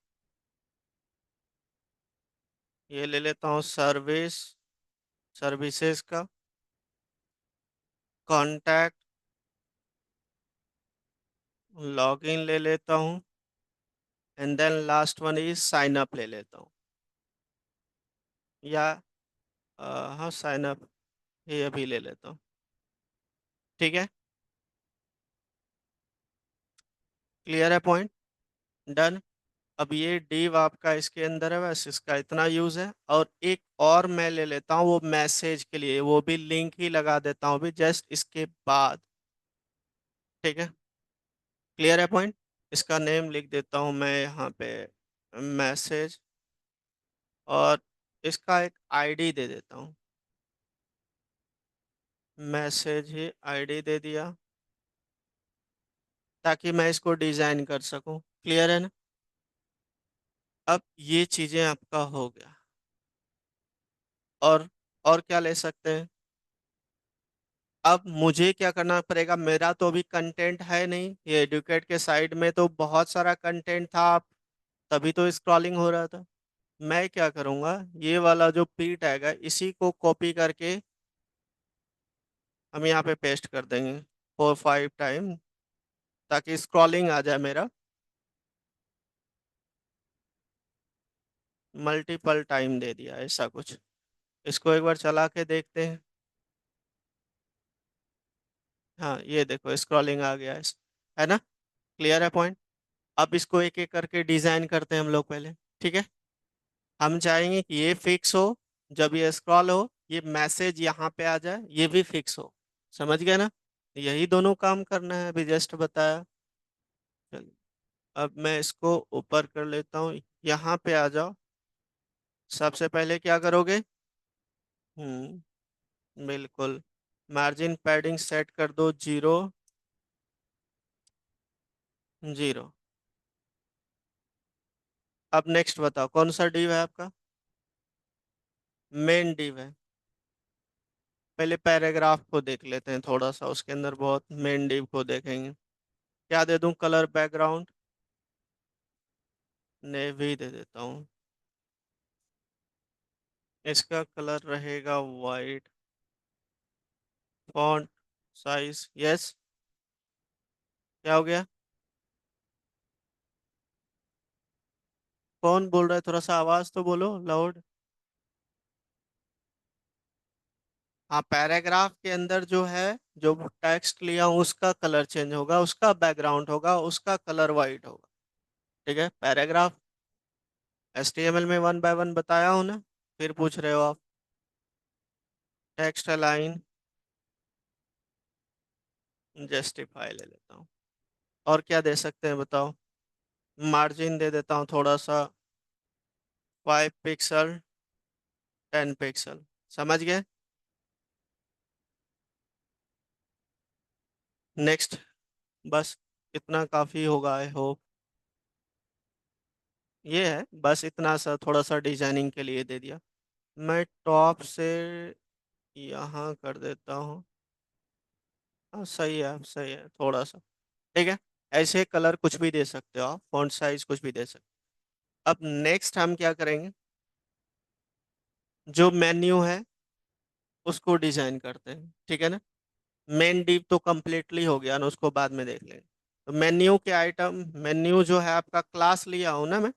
ये ले लेता हूँ सर्विस, सर्विसेज का कॉन्टैक्ट, लॉगिन ले लेता हूँ, and then last one is sign up ले लेता हूँ। या हाँ, साइन अप ये अभी ले लेता हूँ। ठीक है। क्लियर है पॉइंट? डन। अब ये डिव आपका इसके अंदर है, बस इसका इतना यूज है। और एक और मैं ले लेता हूँ वो मैसेज के लिए, वो भी लिंक ही लगा देता हूँ अभी जस्ट इसके बाद। ठीक है। क्लियर है पॉइंट? इसका नेम लिख देता हूँ मैं यहाँ पे मैसेज, और इसका एक आईडी दे देता हूँ। मैसेज ही आईडी दे दिया, ताकि मैं इसको डिजाइन कर सकूं। क्लियर है ना? अब ये चीजें आपका हो गया। और और क्या ले सकते हैं? अब मुझे क्या करना पड़ेगा, मेरा तो अभी कंटेंट है नहीं, ये एडुकेट के साइड में तो बहुत सारा कंटेंट था, आप तभी तो स्क्रॉलिंग हो रहा था। मैं क्या करूंगा, ये वाला जो पी टैग है इसी को कॉपी करके हम यहाँ पे पेस्ट कर देंगे 4 5 टाइम, ताकि स्क्रॉलिंग आ जाए मेरा मल्टीपल टाइम दे दिया ऐसा कुछ। इसको एक बार चला के देखते हैं। हाँ ये देखो स्क्रॉलिंग आ गया है ना। क्लियर है पॉइंट। अब इसको एक एक करके डिजाइन करते हैं हम लोग पहले। ठीक है। हम चाहेंगे कि ये फिक्स हो, जब ये स्क्रॉल हो ये मैसेज यहाँ पे आ जाए, ये भी फिक्स हो। समझ गए ना। यही दोनों काम करना है, अभी जस्ट बताया। चलिए अब मैं इसको ऊपर कर लेता हूँ। यहाँ पे आ जाओ। सबसे पहले क्या करोगे? बिल्कुल। मार्जिन पैडिंग सेट कर दो 0 0। अब नेक्स्ट बताओ कौन सा डिव है आपका? मेन डिव है। पहले पैराग्राफ को देख लेते हैं थोड़ा सा, उसके अंदर बहुत मेन डिव को देखेंगे। क्या दे दूं कलर बैकग्राउंड? नेवी दे देता हूँ। इसका कलर रहेगा वाइट। Font size yes. क्या हो गया? कौन बोल रहा है? थोड़ा सा आवाज तो बोलो लाउड। हाँ पैराग्राफ के अंदर जो है, जो टेक्स्ट लिया हूँ उसका कलर चेंज होगा, उसका बैकग्राउंड होगा, उसका कलर वाइट होगा। ठीक है। पैराग्राफ HTML में 1 बाय 1 बताया हूँ ना। फिर पूछ रहे हो आप। टेक्स्ट अलाइन जस्टिफाई ले लेता हूँ। और क्या दे सकते हैं बताओ? मार्जिन दे देता हूँ थोड़ा सा, 5 पिक्सल 10 पिक्सल। समझ गए। नेक्स्ट। बस इतना काफी होगा आई होप। ये है बस इतना सा, थोड़ा सा डिजाइनिंग के लिए दे दिया। मैं टॉप से यहाँ कर देता हूँ। हाँ सही है थोड़ा सा। ठीक है। ऐसे कलर कुछ भी दे सकते हो आप, फॉन्ट साइज कुछ भी दे सकते हो। अब नेक्स्ट हम क्या करेंगे? जो मेन्यू है उसको डिजाइन करते हैं। ठीक है ना। मेन डिव तो कम्प्लीटली हो गया ना, उसको बाद में देख लेंगे। तो मेन्यू के आइटम, मेन्यू जो है आपका क्लास लिया हूं ना मैं।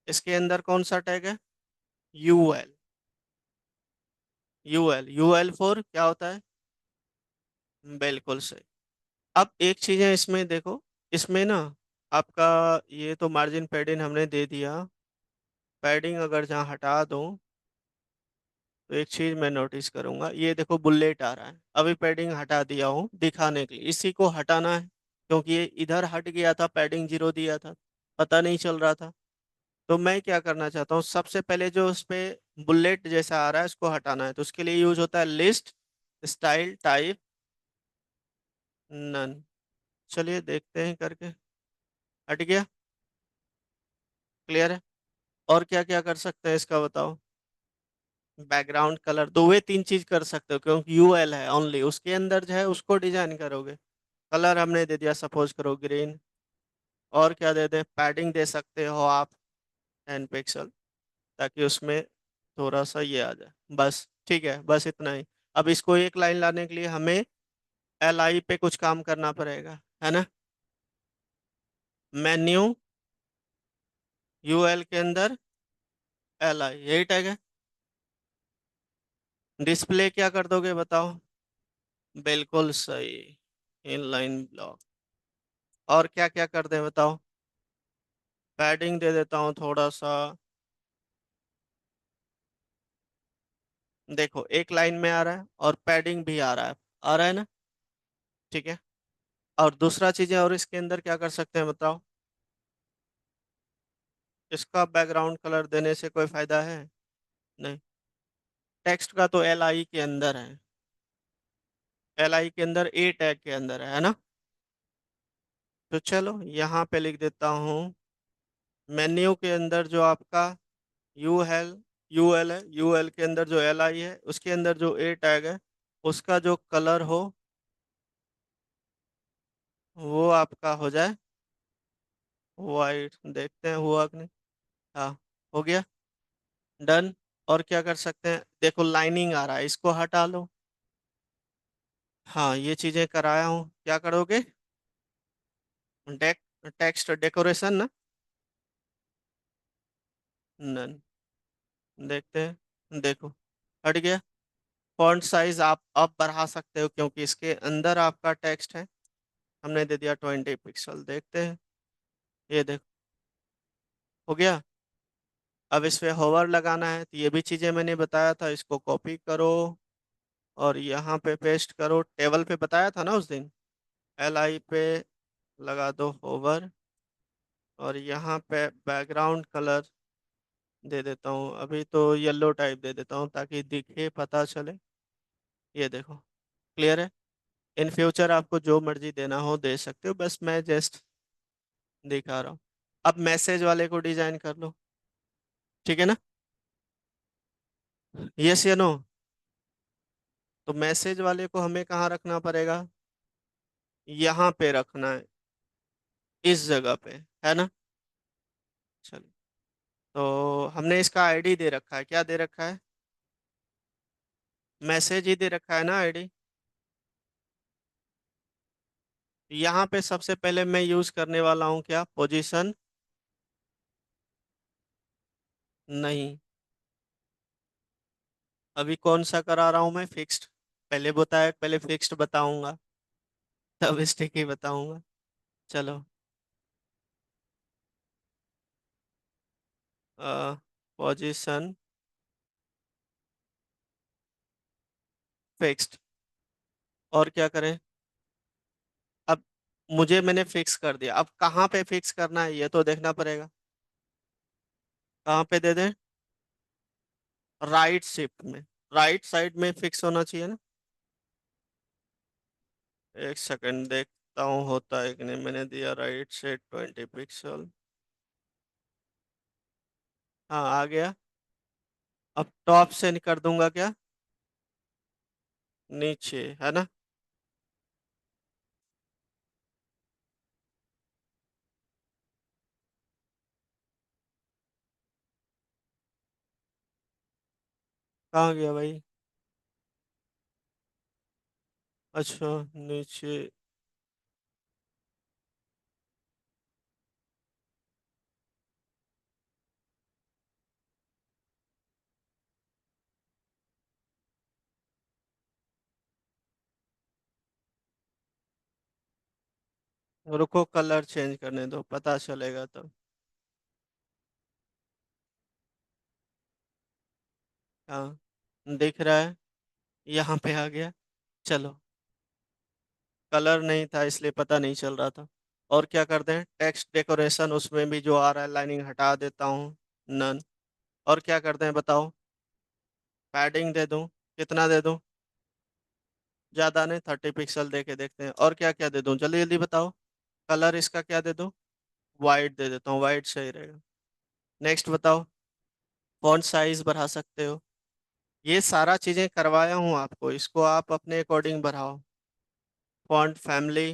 इसके अंदर कौन सा टैग है? यूएल। यूएल फॉर क्या होता है? बिल्कुल सही। अब एक चीज है इसमें देखो। इसमें ना आपका ये तो मार्जिन पैडिंग हमने दे दिया। पैडिंग अगर जहाँ हटा दूं तो एक चीज मैं नोटिस करूंगा, ये देखो बुलेट आ रहा है। अभी पैडिंग हटा दिया हूँ दिखाने के लिए, इसी को हटाना है क्योंकि ये इधर हट गया था, पैडिंग 0 दिया था, पता नहीं चल रहा था। तो मैं क्या करना चाहता हूँ, सबसे पहले जो उस पे बुलेट जैसा आ रहा है उसको हटाना है, तो उसके लिए यूज होता है लिस्ट स्टाइल टाइप नन। चलिए देखते हैं करके। हट गया। क्लियर है। और क्या क्या कर सकते हैं इसका बताओ? बैकग्राउंड कलर दो, वे 3 चीज कर सकते हो क्योंकि यूएल है ओनली, उसके अंदर जो है उसको डिजाइन करोगे। कलर हमने दे दिया सपोज करो ग्रीन। और क्या दे दें? पैडिंग दे सकते हो आप 10 पिक्सल, ताकि उसमें थोड़ा सा ये आ जाए। बस ठीक है, बस इतना ही। अब इसको एक लाइन लाने के लिए हमें LI पे कुछ काम करना पड़ेगा, है ना। मेन्यू यूएल के अंदर LI, यही टैग है। डिस्प्ले क्या कर दोगे बताओ? बिल्कुल सही। Inline block. और क्या क्या कर दें बताओ? पैडिंग दे देता हूँ थोड़ा सा। देखो एक लाइन में आ रहा है और पैडिंग भी आ रहा है ना। ठीक है। और दूसरा चीजें और इसके अंदर क्या कर सकते हैं बताओ? इसका बैकग्राउंड कलर देने से कोई फायदा है? नहीं। टेक्स्ट का तो LI के अंदर है। LI के अंदर ए टैग के अंदर है ना। तो चलो यहाँ पे लिख देता हूँ। मेन्यू के अंदर जो आपका यूएल यूएल है, यूएल के अंदर जो LI है उसके अंदर जो ए टैग है, उसका जो कलर हो वो आपका हो जाए वाइट। देखते हैं हुआ कि नहीं। हाँ हो गया। डन। और क्या कर सकते हैं? देखो लाइनिंग आ रहा है, इसको हटा लो। हाँ ये चीजें कराया हूँ, क्या करोगे? डेक टेक्स्ट डेकोरेशन ना। नन। देखते हैं। देखो हट गया। फॉन्ट साइज आप अब बढ़ा सकते हो क्योंकि इसके अंदर आपका टेक्स्ट है। हमने दे दिया 20 पिक्सल, देखते हैं। ये देखो, हो गया। अब इस पे होवर लगाना है, तो ये भी चीजें मैंने बताया था, इसको कॉपी करो और यहाँ पे पेस्ट करो। टेबल पे बताया था ना उस दिन, LI पे लगा दो होवर, और यहाँ पे बैकग्राउंड कलर दे देता हूँ, अभी तो येलो टाइप दे देता हूँ ताकि दिखे, पता चले। ये देखो, क्लियर है। इन फ्यूचर आपको जो मर्जी देना हो दे सकते हो, बस मैं जस्ट दिखा रहा हूँ। अब मैसेज वाले को डिजाइन कर लो, ठीक है ना? यस या नो? तो मैसेज वाले को हमें कहाँ रखना पड़ेगा? यहाँ पे रखना है, इस जगह पे, है ना? चलिए, तो हमने इसका आईडी दे रखा है, क्या दे रखा है? मैसेज ही दे रखा है ना आईडी। यहाँ पे सबसे पहले मैं यूज करने वाला हूँ क्या, पोजीशन? नहीं, अभी कौन सा करा रहा हूँ मैं, फिक्स्ड। पहले बताया, पहले फिक्स्ड बताऊंगा तब स्टिकी बताऊंगा। चलो, पोजीशन फिक्स्ड। और क्या करें? अब मैंने फिक्स कर दिया, अब कहाँ पे फिक्स करना है ये तो देखना पड़ेगा। कहाँ पे दे दें? राइट शिफ्ट में, राइट साइड में फिक्स होना चाहिए ना। एक सेकंड देखता हूँ होता है कि नहीं। मैंने दिया राइट से 20 पिक्सल। हाँ, आ गया। अब टॉप से कर दूंगा क्या, नीचे, है ना? कहाँ गया भाई? अच्छा, नीचे। रुको, कलर चेंज करने दो, पता चलेगा तब। हाँ, दिख रहा है, यहाँ पे आ गया। चलो, कलर नहीं था इसलिए पता नहीं चल रहा था। और क्या कर दें, टेक्स्ट डेकोरेशन उसमें भी जो आ रहा है लाइनिंग हटा देता हूँ, नन। और क्या कर दें बताओ? पैडिंग दे दूँ? कितना दे दूँ? ज़्यादा नहीं, 30 पिक्सल दे के देखते हैं। और क्या क्या दे दूँ, जल्दी जल्दी बताओ। कलर इसका क्या दे दूँ? वाइट दे देता हूँ, वाइट सही रहेगा। नेक्स्ट बताओ। फॉन्ट साइज बढ़ा सकते हो। ये सारा चीज़ें करवाया हूँ आपको, इसको आप अपने अकॉर्डिंग बढ़ाओ। फॉन्ट फैमिली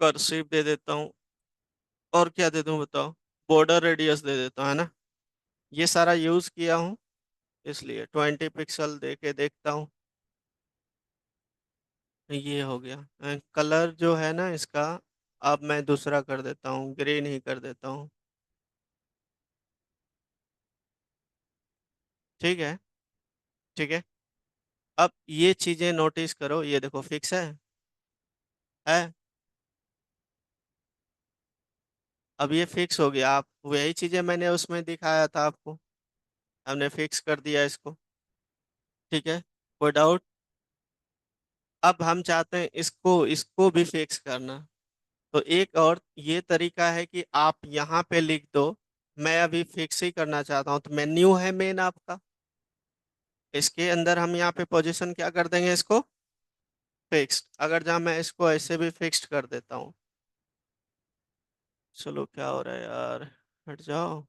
कर्सिव दे देता हूँ। और क्या दे दूँ बताओ? बॉर्डर रेडियस दे देता हूँ, है ना? ये सारा यूज़ किया हूँ, इसलिए 20 पिक्सल दे के देखता हूँ। ये हो गया। कलर जो है ना इसका, अब मैं दूसरा कर देता हूँ, ग्रीन ही कर देता हूँ। ठीक है, ठीक है। अब ये चीज़ें नोटिस करो, ये देखो फिक्स है। अब ये फिक्स हो गया। आप वही चीज़ें मैंने उसमें दिखाया था आपको, हमने फिक्स कर दिया इसको। ठीक है, कोई डाउट? अब हम चाहते हैं इसको इसको भी फिक्स करना। तो एक और ये तरीका है कि आप यहाँ पे लिख दो, मैं अभी फिक्स ही करना चाहता हूँ, तो मेन्यू है मेन आपका, इसके अंदर हम यहाँ पे पोजीशन क्या कर देंगे, इसको फिक्स्ड। अगर जहाँ मैं इसको ऐसे भी फिक्स्ड कर देता हूँ। चलो, क्या हो रहा है यार, हट जाओ।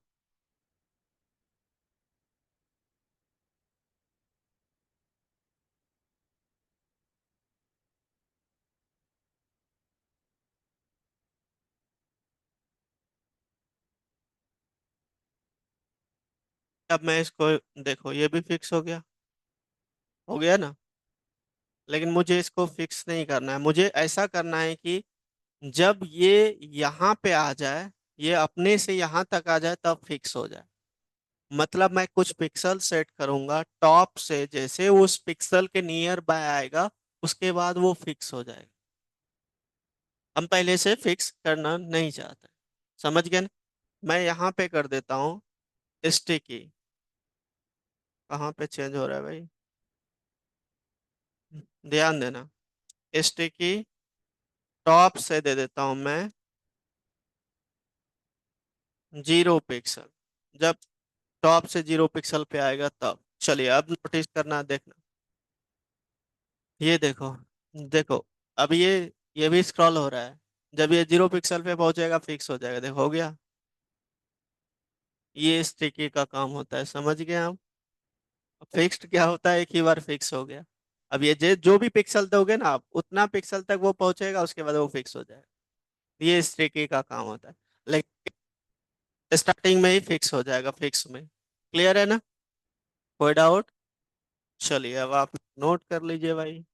अब मैं इसको, देखो ये भी फिक्स हो गया ना? लेकिन मुझे इसको फिक्स नहीं करना है, मुझे ऐसा करना है कि जब ये यहाँ पे आ जाए, ये अपने से यहाँ तक आ जाए तब फिक्स हो जाए। मतलब मैं कुछ पिक्सल सेट करूंगा टॉप से, जैसे उस पिक्सल के नियर बाय आएगा उसके बाद वो फिक्स हो जाएगा। हम पहले से फिक्स करना नहीं चाहते। समझ गए ना? मैं यहाँ पे कर देता हूँ स्टिकी। कहाँ पे चेंज हो रहा है भाई? ध्यान देना। स्टिकी टॉप से दे देता हूँ मैं 0 पिक्सल। जब टॉप से 0 पिक्सल पे आएगा तब चलिए अब नोटिस करना, देखना। ये देखो, देखो, अब ये भी स्क्रॉल हो रहा है। जब ये 0 पिक्सल पे पहुंचेगा फिक्स हो जाएगा, देखो हो गया। ये स्टिकी का काम होता है, समझ गए आप? फिक्स्ड क्या होता है, एक ही बार फिक्स हो गया। अब ये जो भी पिक्सल दोगे ना आप, उतना पिक्सल तक वो पहुंचेगा, उसके बाद वो फिक्स हो जाएगा। ये स्टिकी का काम होता है। लेकिन स्टार्टिंग में ही फिक्स हो जाएगा, फिक्स में। क्लियर है ना? कोई डाउट? चलिए अब आप नोट कर लीजिए भाई।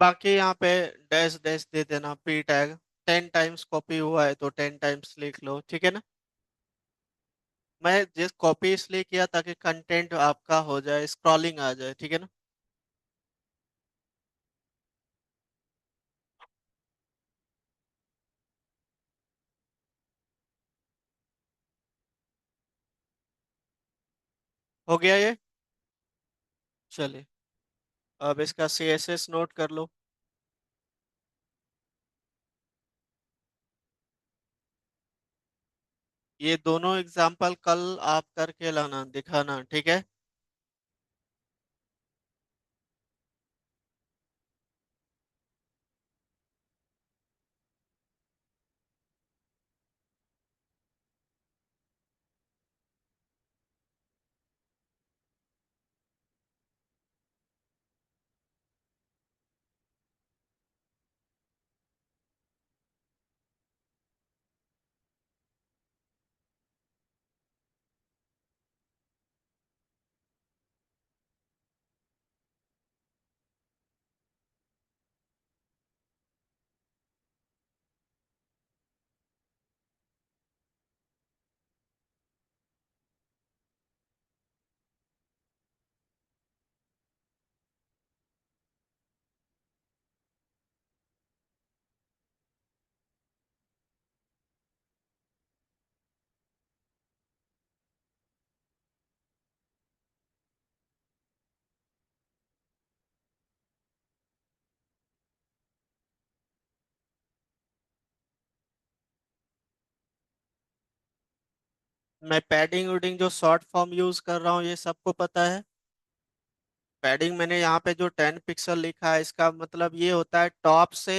बाकी यहाँ पे डैश डैश दे देना, पी टैग। 10 टाइम्स कॉपी हुआ है तो 10 टाइम्स लिख लो, ठीक है ना? मैं जिस कॉपी इसलिए किया ताकि कंटेंट आपका हो जाए, स्क्रॉलिंग आ जाए, ठीक है ना? हो गया ये? चलिए अब इसका CSS नोट कर लो। ये दोनों एग्जाम्पल कल आप करके लाना, दिखाना, ठीक है? मैं पैडिंग वुडिंग जो शॉर्ट फॉर्म यूज कर रहा हूँ ये सबको पता है। पैडिंग मैंने यहाँ पे जो 10 पिक्सल लिखा है इसका मतलब ये होता है टॉप से,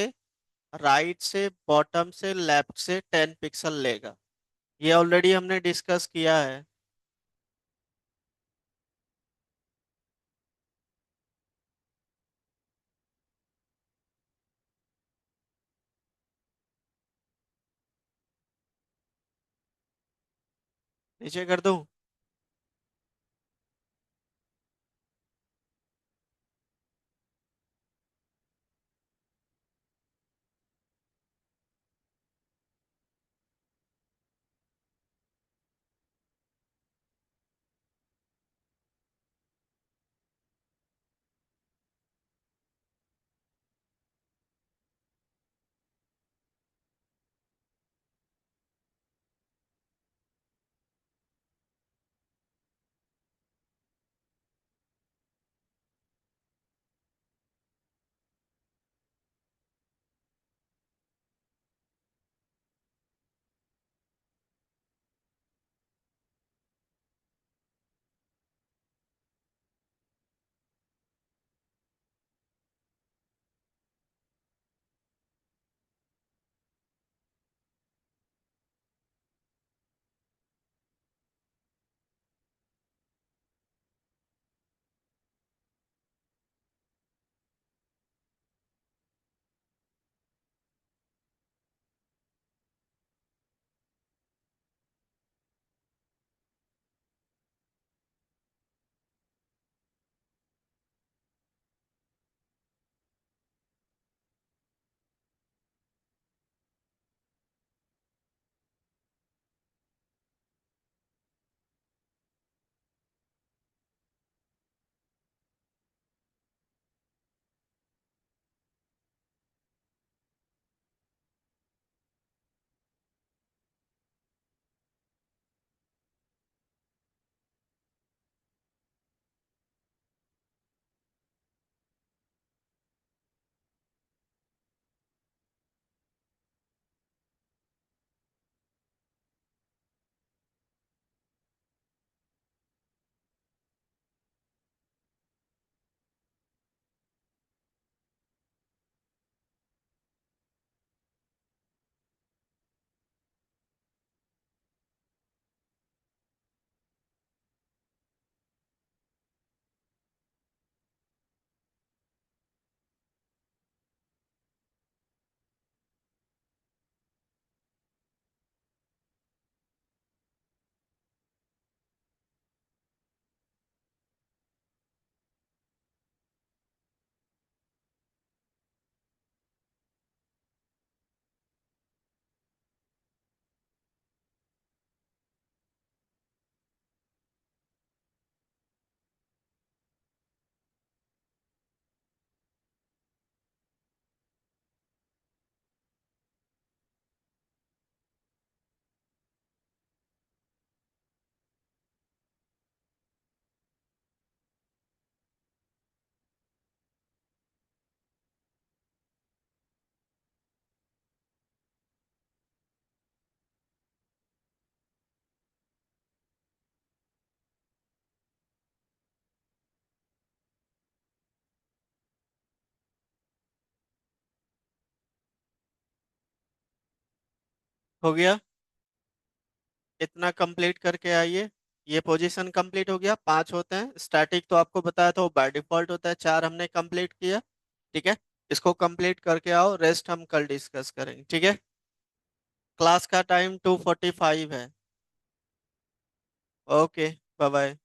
राइट से, बॉटम से, लेफ्ट से 10 पिक्सल लेगा। ये ऑलरेडी हमने डिस्कस किया है। नीचे कर दूं? हो गया। इतना कंप्लीट करके आइए। ये पोजीशन कंप्लीट हो गया। 5 होते हैं स्टैटिक, तो आपको बताया था वो बाय डिफॉल्ट होता है। 4 हमने कंप्लीट किया। ठीक है। इसको कंप्लीट करके आओ, रेस्ट हम कल डिस्कस करेंगे। ठीक है। क्लास का टाइम 2:45 है। ओके। Bye bye.